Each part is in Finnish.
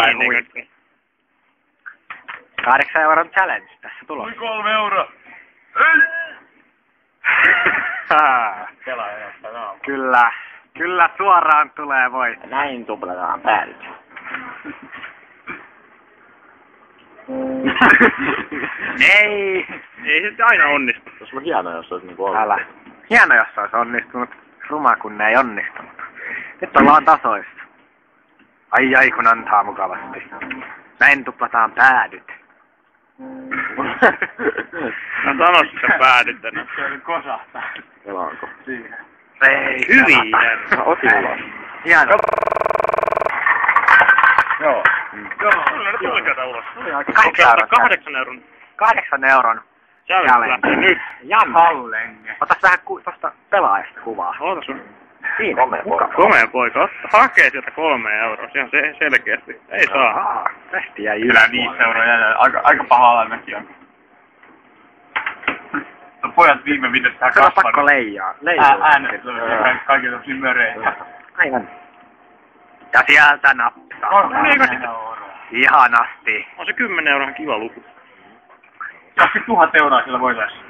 tai huippu. 8 euron challenge tässä tulossa. 3 euroa. Kyllä suoraan tulee voitto. Näin tuplataan päädyt. Ei se aina onnistu. Se on hienoa, jos olisi niinku ollut. Älä. Hieno, jos olisi onnistunut. Ruma, kun ne ei onnistunut. Nyt ollaan tasoissa. Ai kun antaa mukavasti. Näin tuplataan päädyt. Mä sano sitä päädyt tänne. Se oli kosahtaa. Pelaanko? Siinä. Ei. Hyvin Mä otin ulos. Hieno. Joo. Kyllä ne tulikätä ulos. 8 euron. 8 euron. Challenge lähtee nyt. Jan. Hallenge. Otas vähän tosta pelaajasta kuvaa. Oota sun. Siinä. Komea poika. Hakee sieltä 3 euroa. Se on selkeästi. Ei saa. Tästä jäi Kyllä 5 euroa jäljellä. Aika paha alamäki on. No pojat viime videossa Se on pakko leijaa. Äänet kaikki tosi möreitä. Aivan. Ja sieltä nappaa. Ihanasti. On se 10 euroa kiva luku. 20 000 euroa sillä voitaisiin.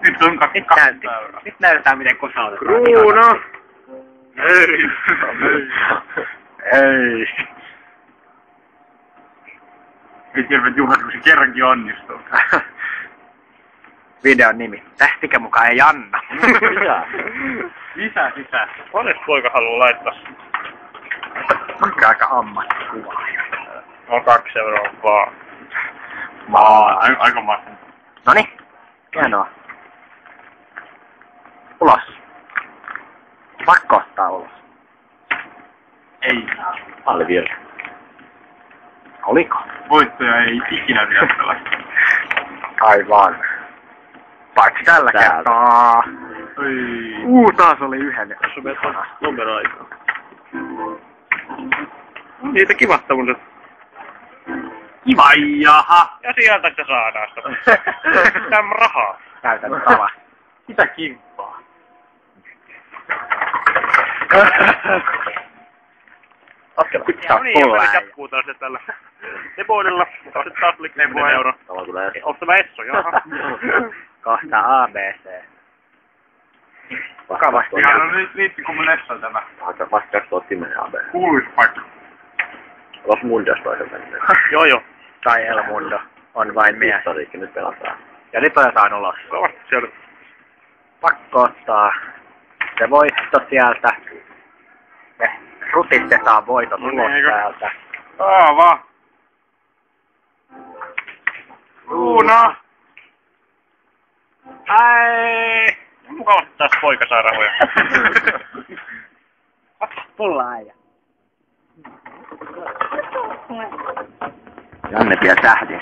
Nyt on 22 euroa. Nyt näytetään miten kosautetaan. Kruuna! Ei! Ei. Ei tiedä, Juha, kun se kerrankin onnistuu. Videon nimi. Tähtikä mukaan ei anna. Lisää. Mones poika haluaa laittaa? Onko aika ammattikuva? On 2 euroa vaan. Aika mahtavaa. Noniin. Hienoa. Ulos. Pakko ottaa ulos. Ei. Alle virhe. Oliko? Voittaja ei ikinä vielä pelata. Aivan. Paitsi tällä kertaa. Taas oli yhden. Tässä on vielä numeroaikaa. Niitä kivattavuudet. Kiva, jaha. Ja sieltä se saadaan sitä. Täm rahaa. Käytän tava. Mitä kimppaa? No niin, ja se jatkuu taas tällä Deboililla. Taas oli 10 euroa. Sama kuin lähes. Onko tämä Esso? Jaha. Kohta ABC. Vakavasti. Ihan on riitti kun mun Esso tämä. Vasta 2010 AB. Kuuluis paikka. Los Mundias toiselta. Joo. Tai El Mundo. On vain mies. Historiikki nyt pelataan. Ja nyt otetaan ulos. Kovasti sieltä. Pakko ottaa se voitto sieltä. Me rutitetaan voitot No ulos niinkö? täältä. Aava. Kruuna! Ai! Mukavasti taas poika saa rahoja. Mulla äijä. Janne vielä tähdi.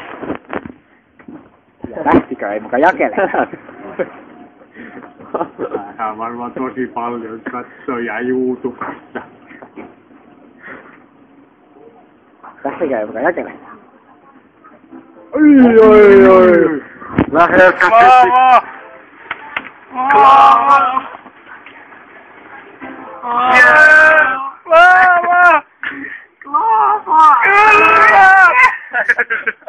Tähtikö ei muka jakele? Tää on varmaan tosi paljon katsoja YouTubessa. Tähtikö ei muka jakele? Oi. Läheltä Klaava! Klaava! Klaava! Klaava!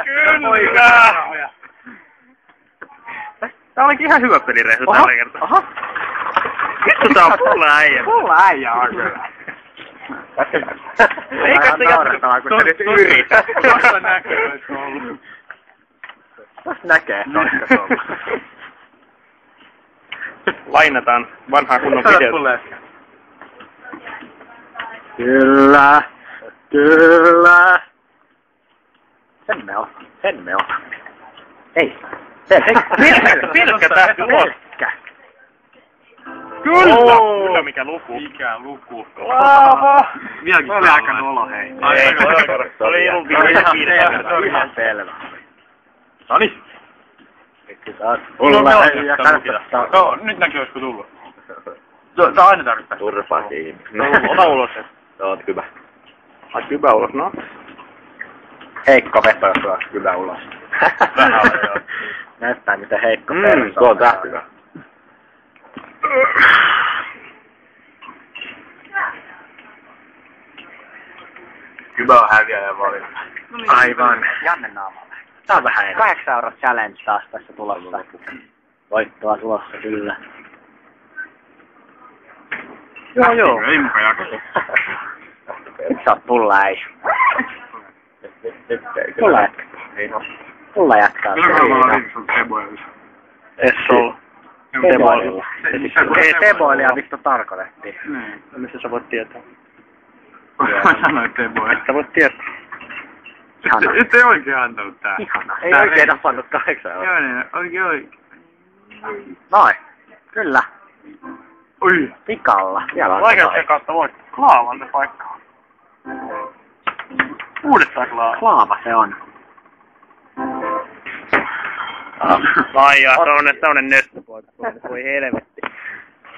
Kyllä! Tää olikin ihan hyvä pelireissu tällä kertaa. Oho! Vittu tää on pulla äijä. Mulla äijä on kyllä. Eikä se naurettavaa, kun se nyt yritää. Tossa näkyy, että se on ollut. Tossa näkee, koska se on. Lainataan vanhaa kunnon videota. Kyllä. Sen me on. Ei. Pilkkä tähti ulos. Kyllä! Kyllä mikä luku. Mikä luku? Klaava! Vieläkin Oli aika nolo, hei. Se oli Ihan selvä. Noniin. Mulla äijä kannattaa. No, nyt näkyy, olisiko tullut. Tää aina tarvittaa. Turpaa kiinni. Ota ulos. Joo, hyvä. Ai hyvä ulos, no. Heikko veto, jos olisi kyllä ulos. Vähän on, joo. Näyttää miten heikko persoona. Tuo on tähtivä. Kybä on häviäjän valinta. Aivan. Janne naamalle. Tää on vähän enemmän. 8 € challenge taas tässä tulossa. Voittoa tulossa kyllä. Joo. Ei muka jaksa. Sä oot pulläi. Pulla jatkaa. Pulla jatkaa. Milloin me ollaan viimeksi Teboilissa? Essolla. Teboililla. Ei Teboilia vittu tarkoitettiin. Niin. Missä sä voit tietää? Mä sanoin Teboil. Sä voit tietää. Ihana. Et ei oikein antanut tää. Ihana. Ei oikein tapannut 8 €. Joo niin, oikein. Noin. Kyllä. Oi. Pikalla. Vielä on Vaikeuksien kautta voit. Klaavan se paikka on. Uudestaan klaava. Klaava se on. Ai ja, tämmönen nöstöpoika. Voi helvetti.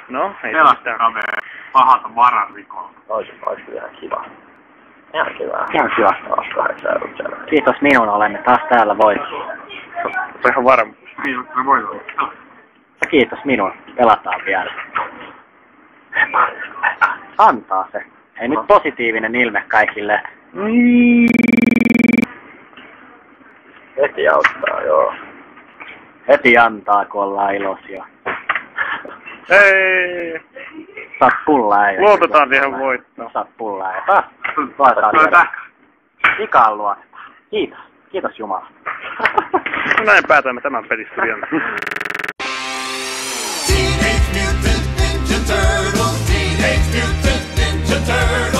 No, ei se Pelasta mitään. kaveri. Pahalta vararikolla. Olisi ihan kiva. Ihan kiva. Ihan kiva. Taas 8 €. Kiitos minun, olemme taas täällä voitossa. Se on ihan varma. Me voidaan. Kiitos minun. Pelataan vielä. Antaa se. Ei nyt positiivinen ilme kaikille. Heti auttaa, joo. Heti antaa, kun ollaan iloisia. Hei! Saat pullaa ja... Luotetaan siihen voittoon. Saat pullaa ja taas. Luotetaan vielä. Ikaan luotetaan. Kiitos. Kiitos Jumala. No näin päätämme tämän pelistyrjan. Teenage Mutant Ninja Turtles, Teenage Mutant Ninja Turtles.